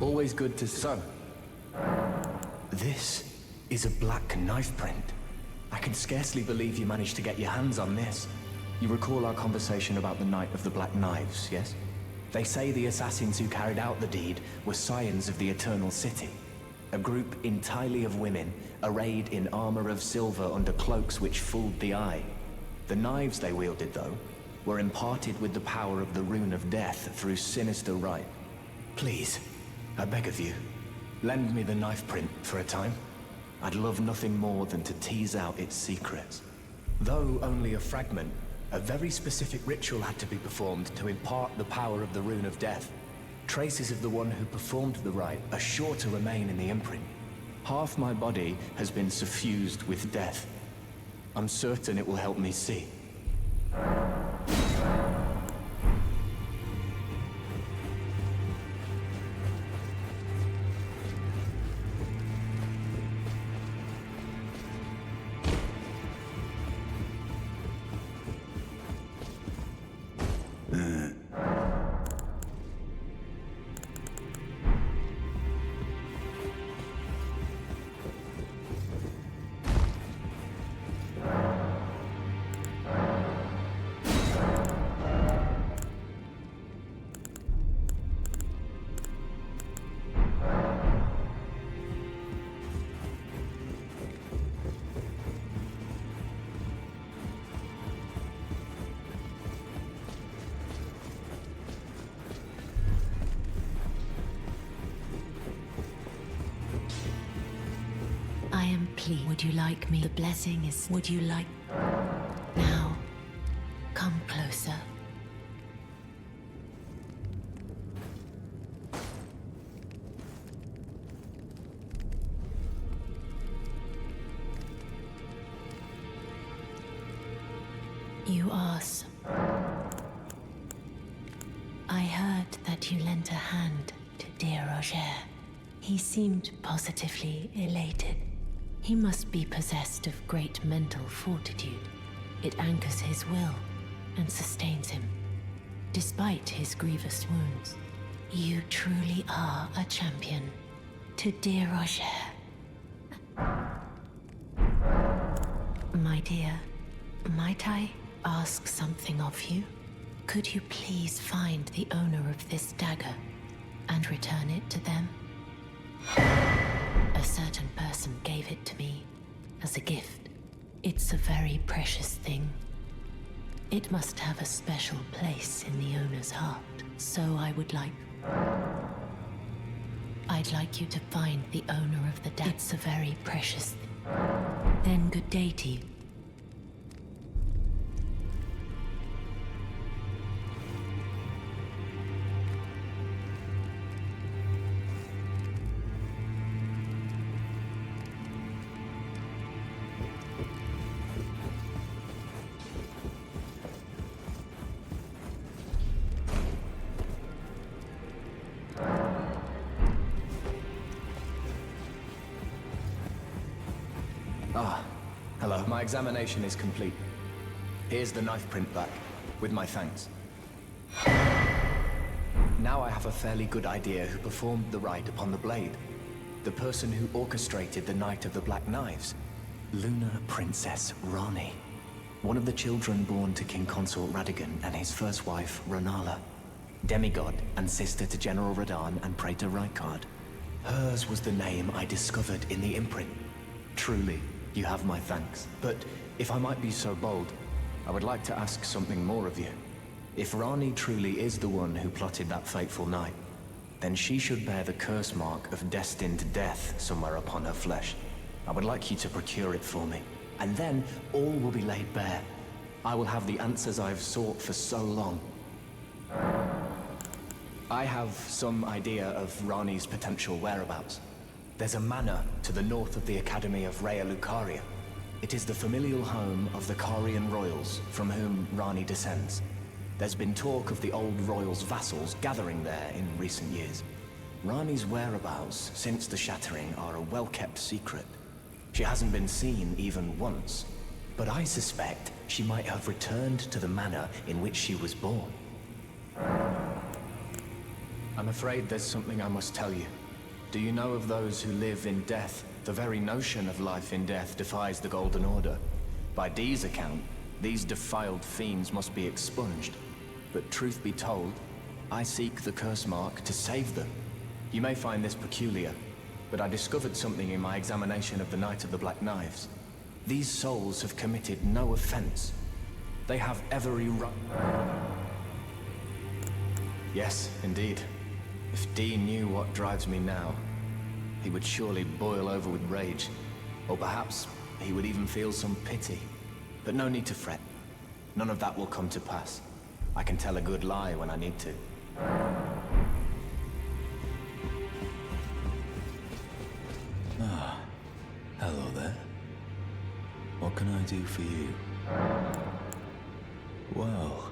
Always good to... So, this is a black knife print. I can scarcely believe you managed to get your hands on this. You recall our conversation about the Night of the Black Knives, yes? They say the assassins who carried out the deed were scions of the Eternal City. A group entirely of women, arrayed in armor of silver under cloaks which fooled the eye. The knives they wielded, though, were imparted with the power of the Rune of Death through sinister rite. Please, I beg of you, lend me the knife print for a time. I'd love nothing more than to tease out its secrets. Though only a fragment, a very specific ritual had to be performed to impart the power of the Rune of Death. Traces of the one who performed the rite are sure to remain in the imprint. Half my body has been suffused with death. I'm certain it will help me see. Would you like me? The blessing is... Would you like... Now, come closer. You asked. I heard that you lent a hand to dear Roger. He seemed positively elated. He must be possessed of great mental fortitude. It anchors his will and sustains him, despite his grievous wounds. You truly are a champion. To dear Roger. My dear, might I ask something of you? Could you please find the owner of this dagger and return it to them? A certain person gave it to me as a gift. It's a very precious thing. It must have a special place in the owner's heart. So I'd like you to find the owner of the dagger. It's a very precious thing. Then good day to you. Hello. My examination is complete. Here's the knife print back, with my thanks. Now I have a fairly good idea who performed the rite upon the blade. The person who orchestrated the Night of the Black Knives. Lunar Princess Rani. One of the children born to King Consort Radigan and his first wife, Ranala. Demigod and sister to General Radahn and Praetor Rykard. Hers was the name I discovered in the imprint. Truly, you have my thanks. But if I might be so bold, I would like to ask something more of you. If Rani truly is the one who plotted that fateful night, then she should bear the curse mark of destined death somewhere upon her flesh. I would like you to procure it for me, and then all will be laid bare. I will have the answers I have sought for so long. I have some idea of Rani's potential whereabouts. There's a manor to the north of the Academy of Rhea Lucaria. It is the familial home of the Carian royals, from whom Rani descends. There's been talk of the old royals' vassals gathering there in recent years. Rani's whereabouts since the shattering are a well-kept secret. She hasn't been seen even once, but I suspect she might have returned to the manor in which she was born. I'm afraid there's something I must tell you. Do you know of those who live in death? The very notion of life in death defies the Golden Order. By Dee's account, these defiled fiends must be expunged. But truth be told, I seek the curse mark to save them. You may find this peculiar, but I discovered something in my examination of the Night of the Black Knives. These souls have committed no offense. They have every right. Yes, indeed. If Dee knew what drives me now, he would surely boil over with rage. Or perhaps he would even feel some pity. But no need to fret. None of that will come to pass. I can tell a good lie when I need to. Ah, hello there. What can I do for you? Well,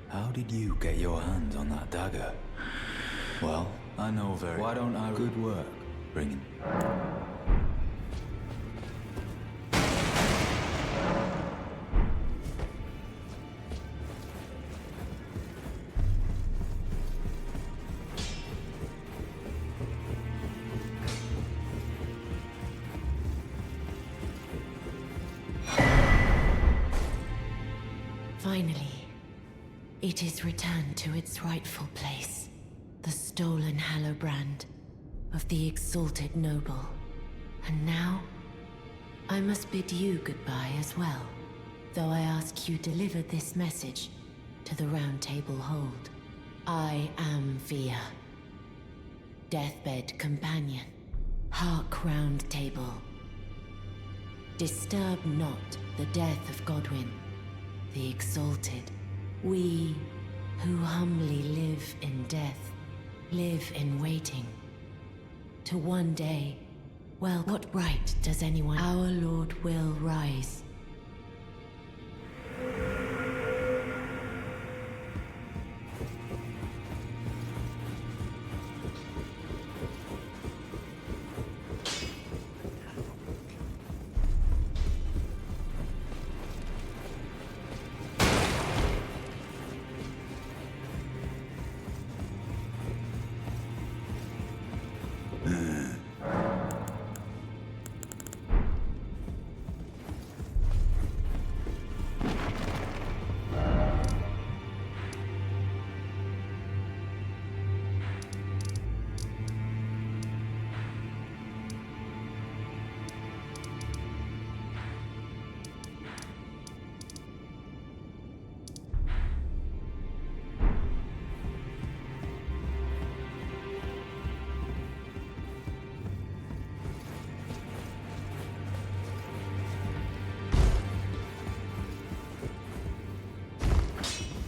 how did you get your hands on that dagger? Well, I know very... Why don't I... Good work, bringing... Finally, it is returned to its rightful place. The stolen Hallowbrand of the exalted noble. And now, I must bid you goodbye as well, though I ask you deliver this message to the Round Table Hold. I am Via, deathbed companion. Hark, Round Table. Disturb not the death of Godwyn, the exalted. We who humbly live in death, live in waiting. To one day, well, what right does anyone... Our Lord will rise.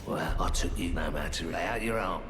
Well, I took you no matter lay out your arm.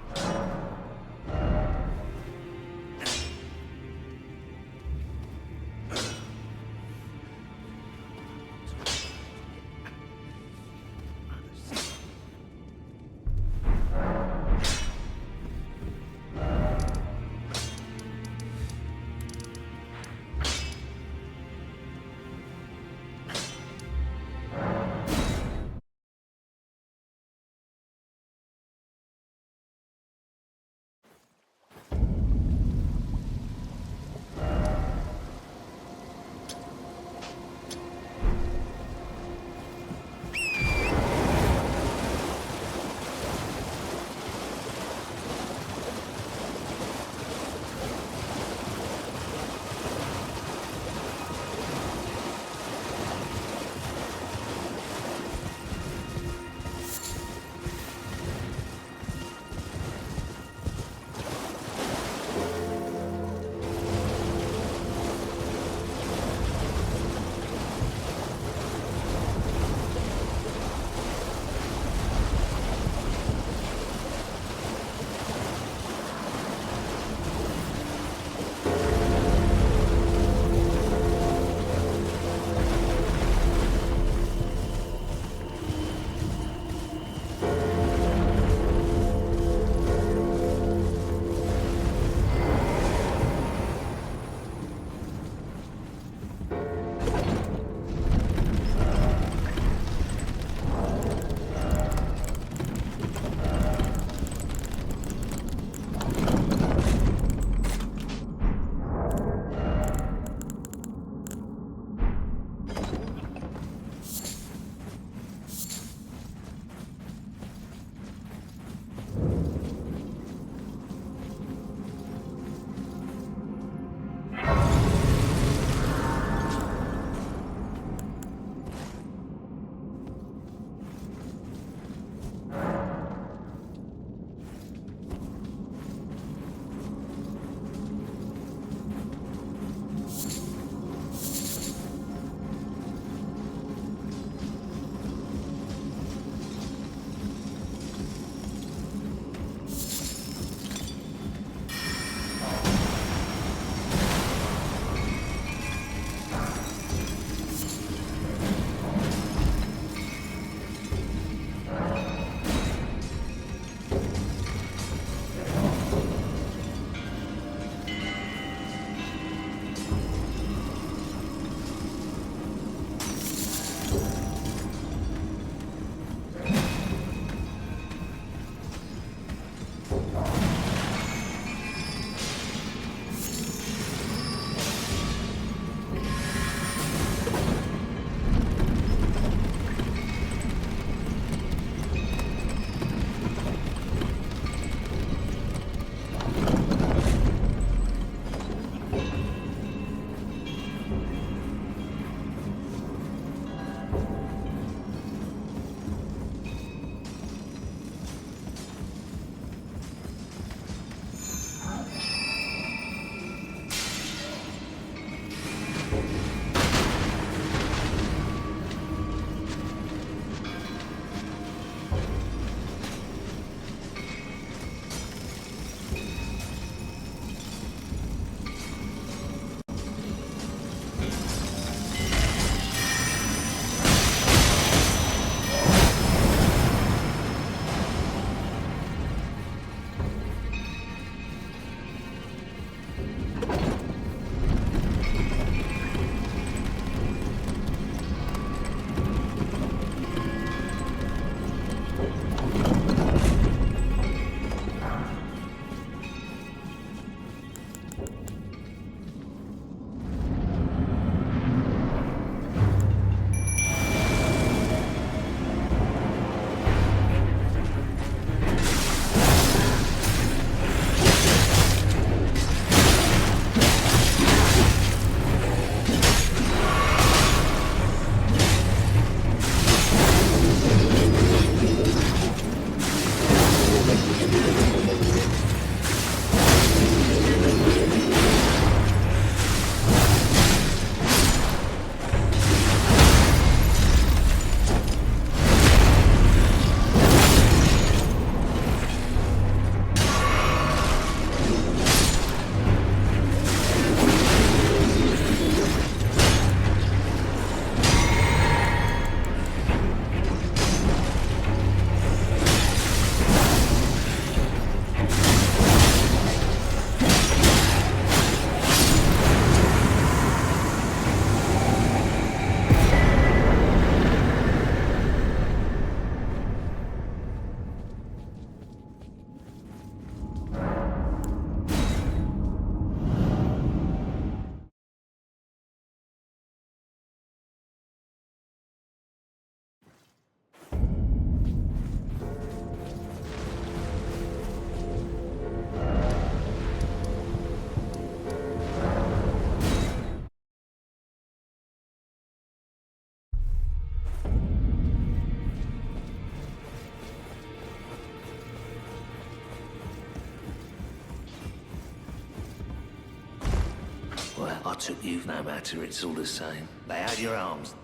took you, no matter, it's all the same. Lay out your arms.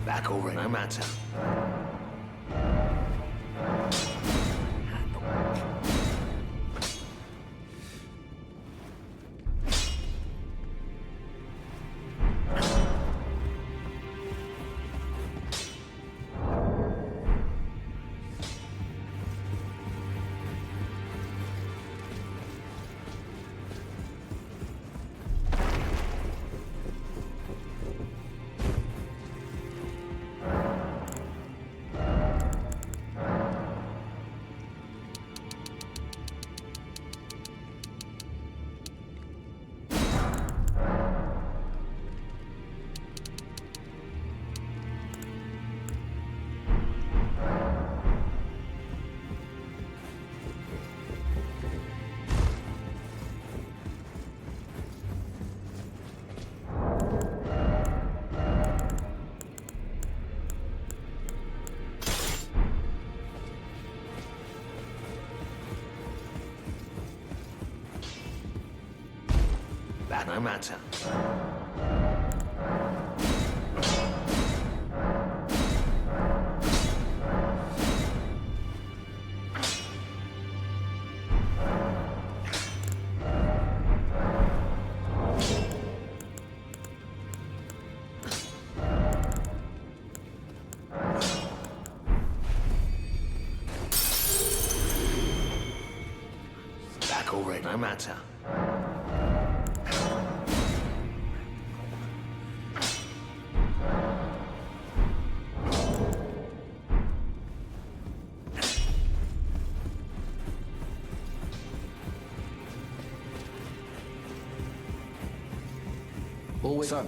Back already, no matter. That no matter. Back already, no matter. Always. Son.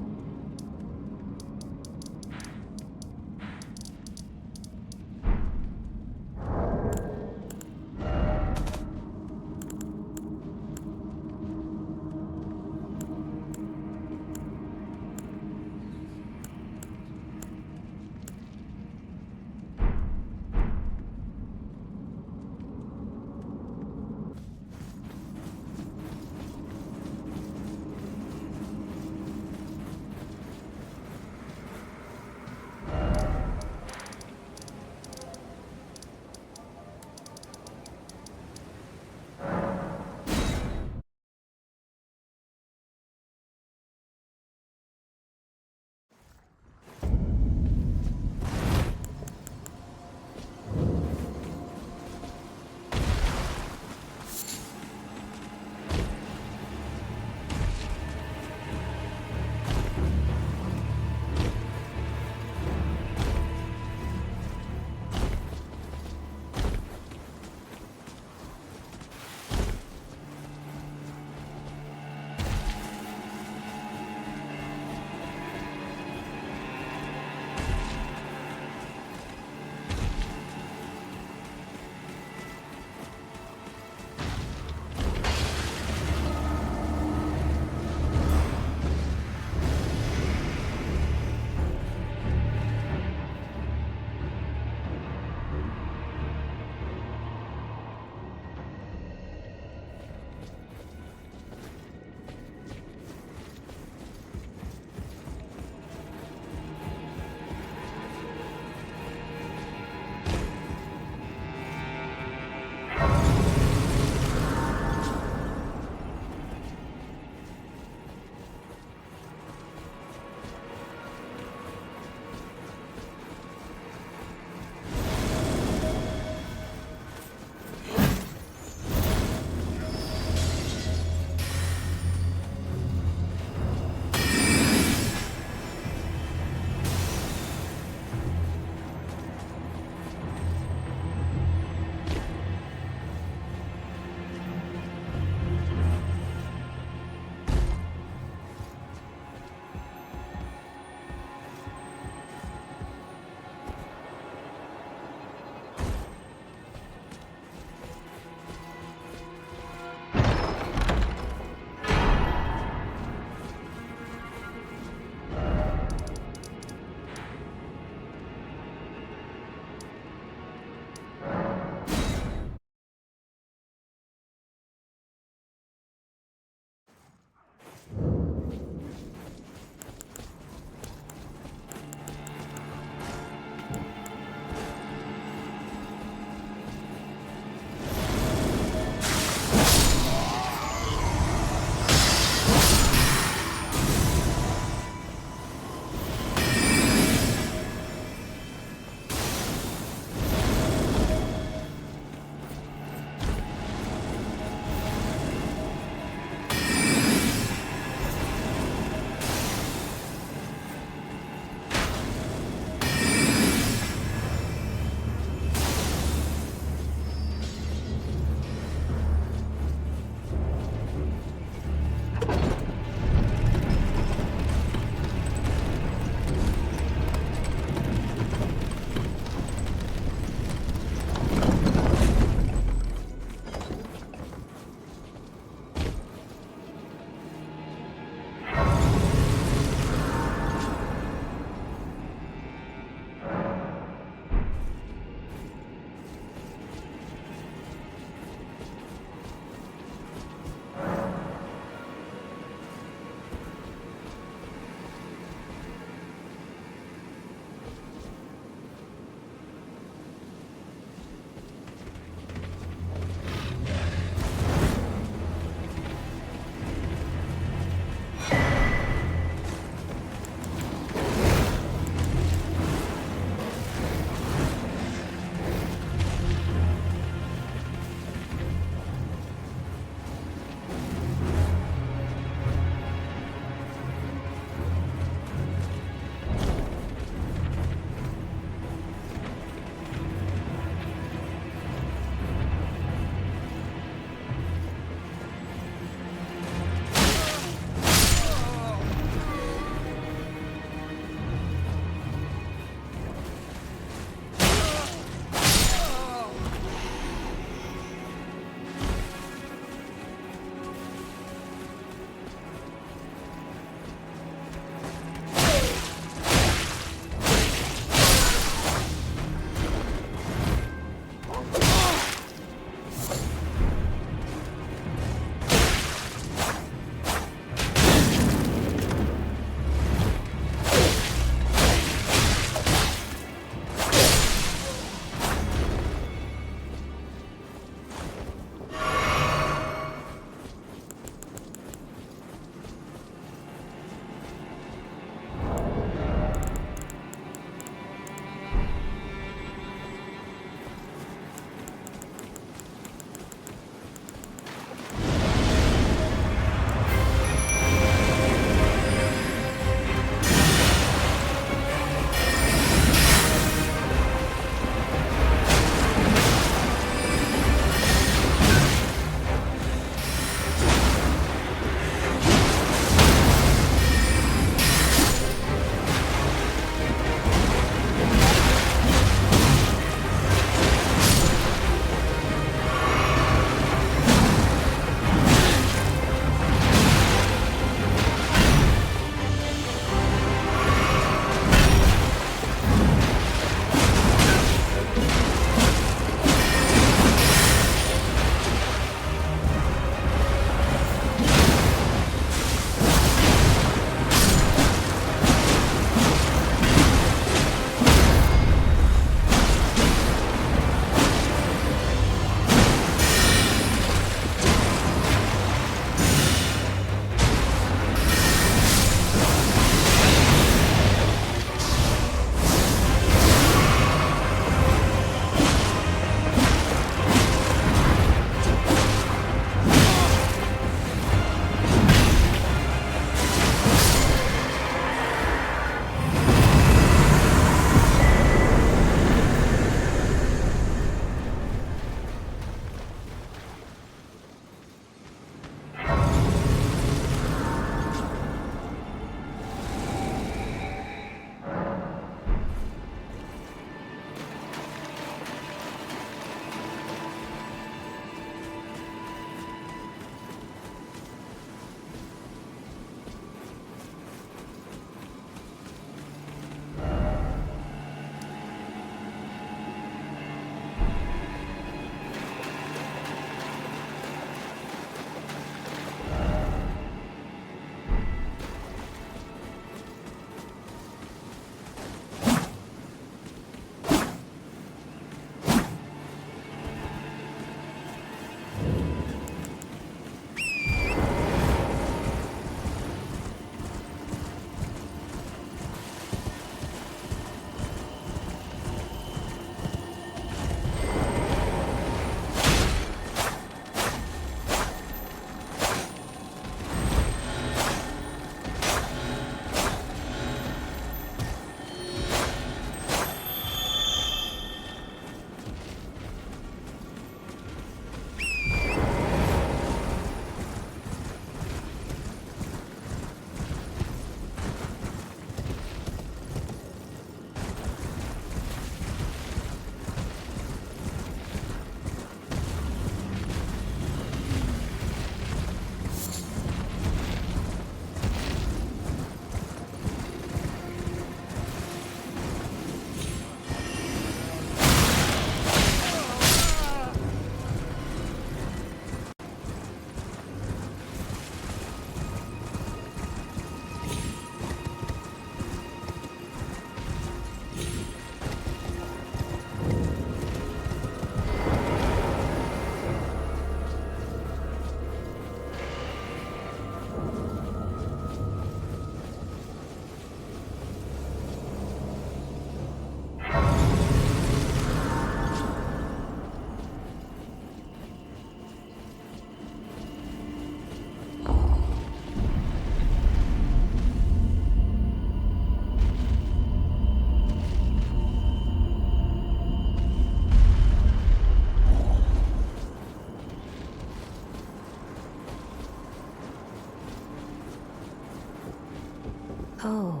Oh,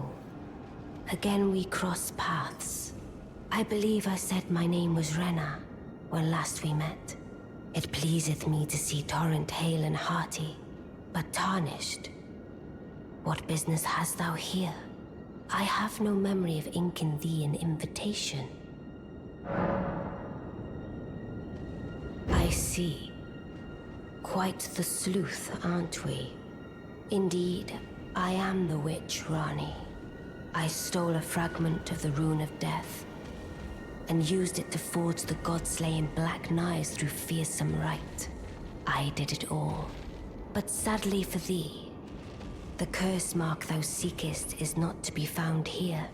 again we cross paths. I believe I said my name was Rena when last we met. It pleaseth me to see Torrent hale and hearty, but tarnished. What business hast thou here? I have no memory of inking thee an invitation. I see. Quite the sleuth, aren't we? Indeed, I am the witch, Rani. I stole a fragment of the Rune of Death and used it to forge the god-slaying black knives through fearsome rite. I did it all. But sadly for thee, the curse mark thou seekest is not to be found here.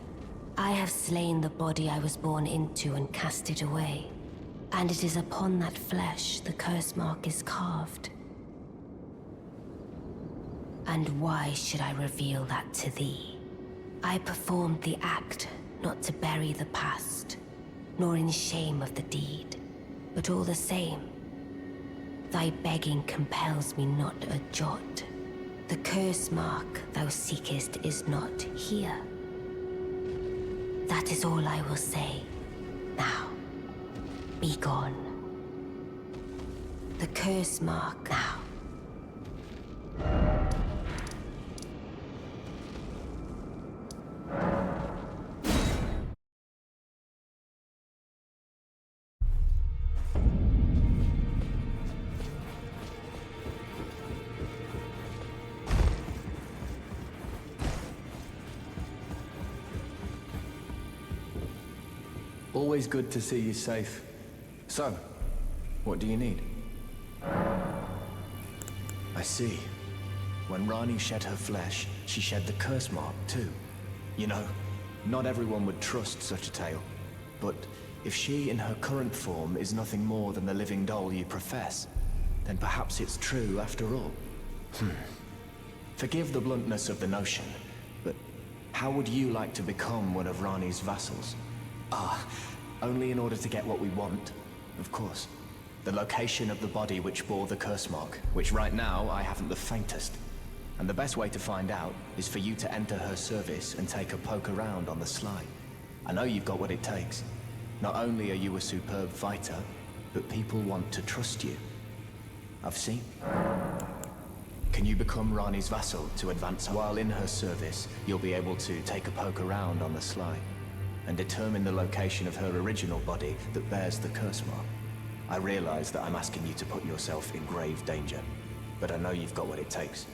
I have slain the body I was born into and cast it away, and it is upon that flesh the curse mark is carved. And why should I reveal that to thee? I performed the act not to bury the past, nor in shame of the deed, but all the same, thy begging compels me not a jot. The curse mark thou seekest is not here. That is all I will say. Now, be gone. The curse mark now. Always good to see you safe. So, what do you need? I see. When Rani shed her flesh, she shed the curse mark too. You know, not everyone would trust such a tale. But if she in her current form is nothing more than the living doll you profess, then perhaps it's true after all. Forgive the bluntness of the notion, but how would you like to become one of Rani's vassals? Only in order to get what we want, of course. The location of the body which bore the curse mark, which right now I haven't the faintest. And the best way to find out is for you to enter her service and take a poke around on the sly. I know you've got what it takes. Not only are you a superb fighter, but people want to trust you. I've seen. Can you become Rani's vassal to advance? While in her service, you'll be able to take a poke around on the sly and determine the location of her original body that bears the curse mark. I realize that I'm asking you to put yourself in grave danger, but I know you've got what it takes.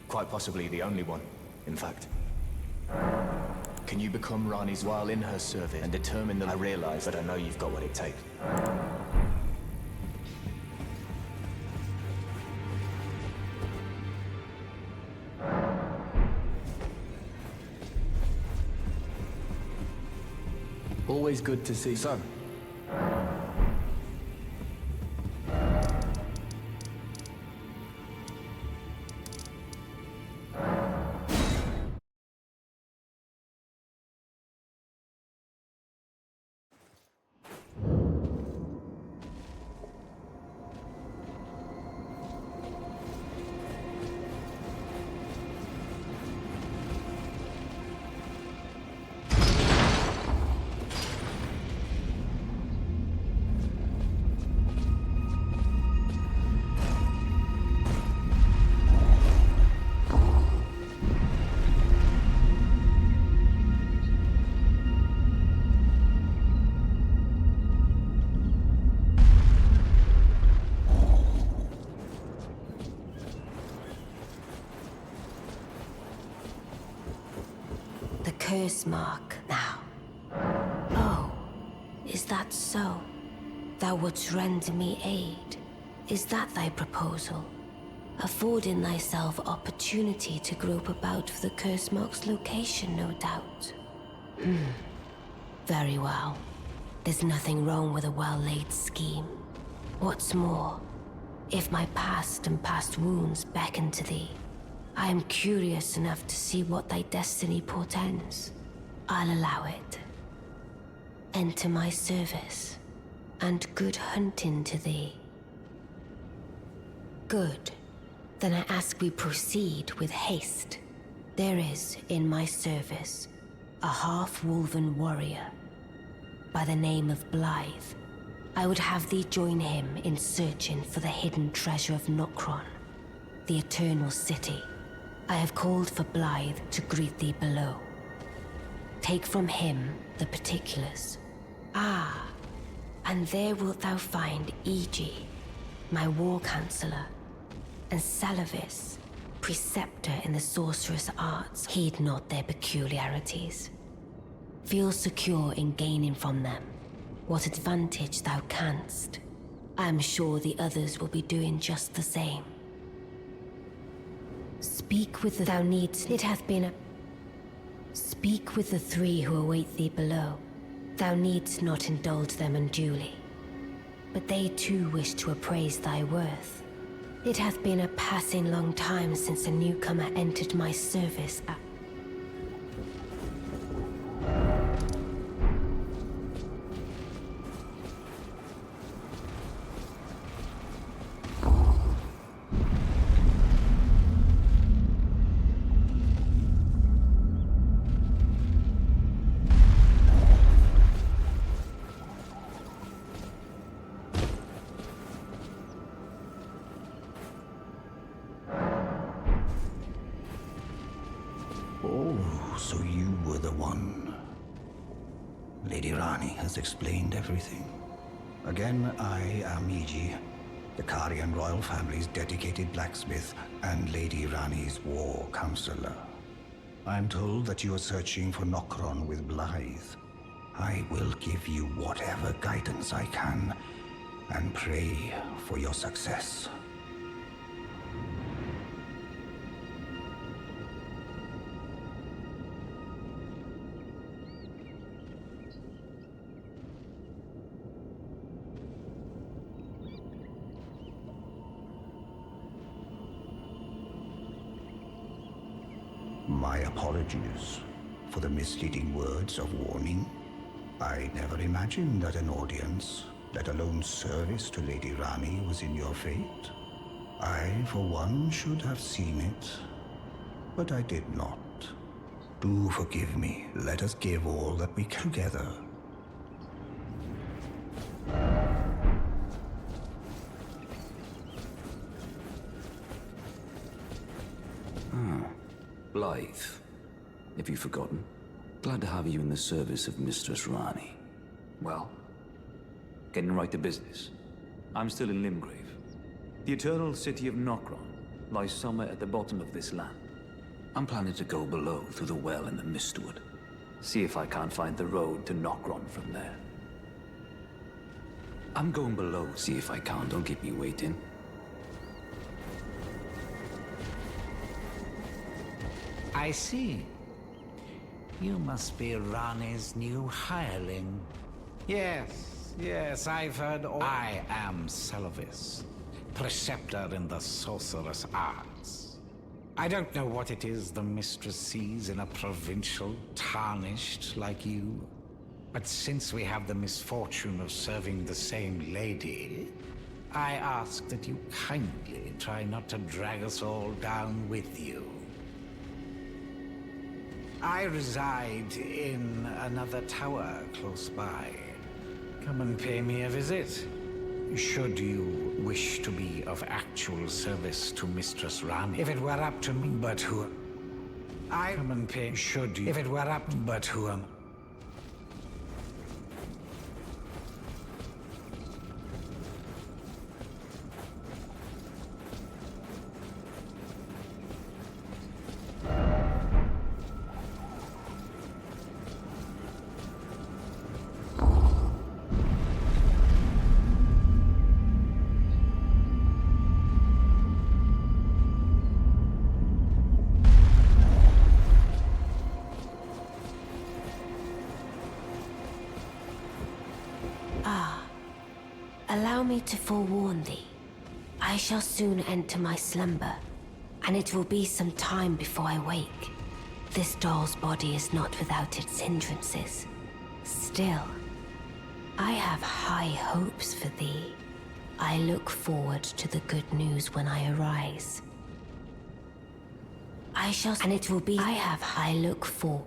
Quite possibly the only one, in fact. Can you become Rani's while in her service and determine that I realize that I know you've got what it takes. Always good to see. So, curse mark now. Oh, is that so? Thou wouldst render me aid. Is that thy proposal? Affording thyself opportunity to grope about for the curse mark's location, no doubt. Very well. There's nothing wrong with a well-laid scheme. What's more, if my past and past wounds beckon to thee, I am curious enough to see what thy destiny portends. I'll allow it. Enter my service, and good hunting to thee. Good. Then I ask we proceed with haste. There is, in my service, a half-wolven warrior by the name of Blythe. I would have thee join him in searching for the hidden treasure of Nokron, the Eternal City. I have called for Blythe to greet thee below. Take from him the particulars. Ah, and there wilt thou find Iji, my war counselor, and Salavis, preceptor in the sorcerous arts. Heed not their peculiarities. Feel secure in gaining from them what advantage thou canst. I am sure the others will be doing just the same. Speak with the thou needst. It hath been a... Speak with the three who await thee below. Thou needst not indulge them unduly, but they too wish to appraise thy worth. It hath been a passing long time since a newcomer entered my service. Oh, so you were the one. Lady Rani has explained everything. Again, I am Iji, the Karian royal family's dedicated blacksmith and Lady Rani's war counselor. I'm told that you are searching for Nokron with Blythe. I will give you whatever guidance I can, and pray for your success. My apologies for the misleading words of warning. I never imagined that an audience, let alone service to Lady Rani, was in your fate. I, for one, should have seen it, but I did not. Do forgive me. Let us give all that we can together. Blythe, have you forgotten? Glad to have you in the service of Mistress Rani. Well, getting right to business. I'm still in Limgrave. The eternal city of Nokron lies somewhere at the bottom of this land. I'm planning to go below through the well in the Mistwood. See if I can't find the road to Nokron from there. I'm going below, see if I can. Don't keep me waiting. I see. You must be Rani's new hireling. Yes, I've heard all. I am Salavis, preceptor in the sorcerous arts. I don't know what it is the mistress sees in a provincial tarnished like you, but since we have the misfortune of serving the same lady, I ask that you kindly try not to drag us all down with you. I reside in another tower close by. Come and pay me a visit, should you wish to be of actual service to Mistress Rani. If it were up to me, but who... I come and pay, should you... If it were up, but who am... Allow me to forewarn thee. I shall soon enter my slumber, and it will be some time before I wake. This doll's body is not without its hindrances. Still, I have high hopes for thee. I look forward to the good news when I arise. I shall, and it will be. I have. I look for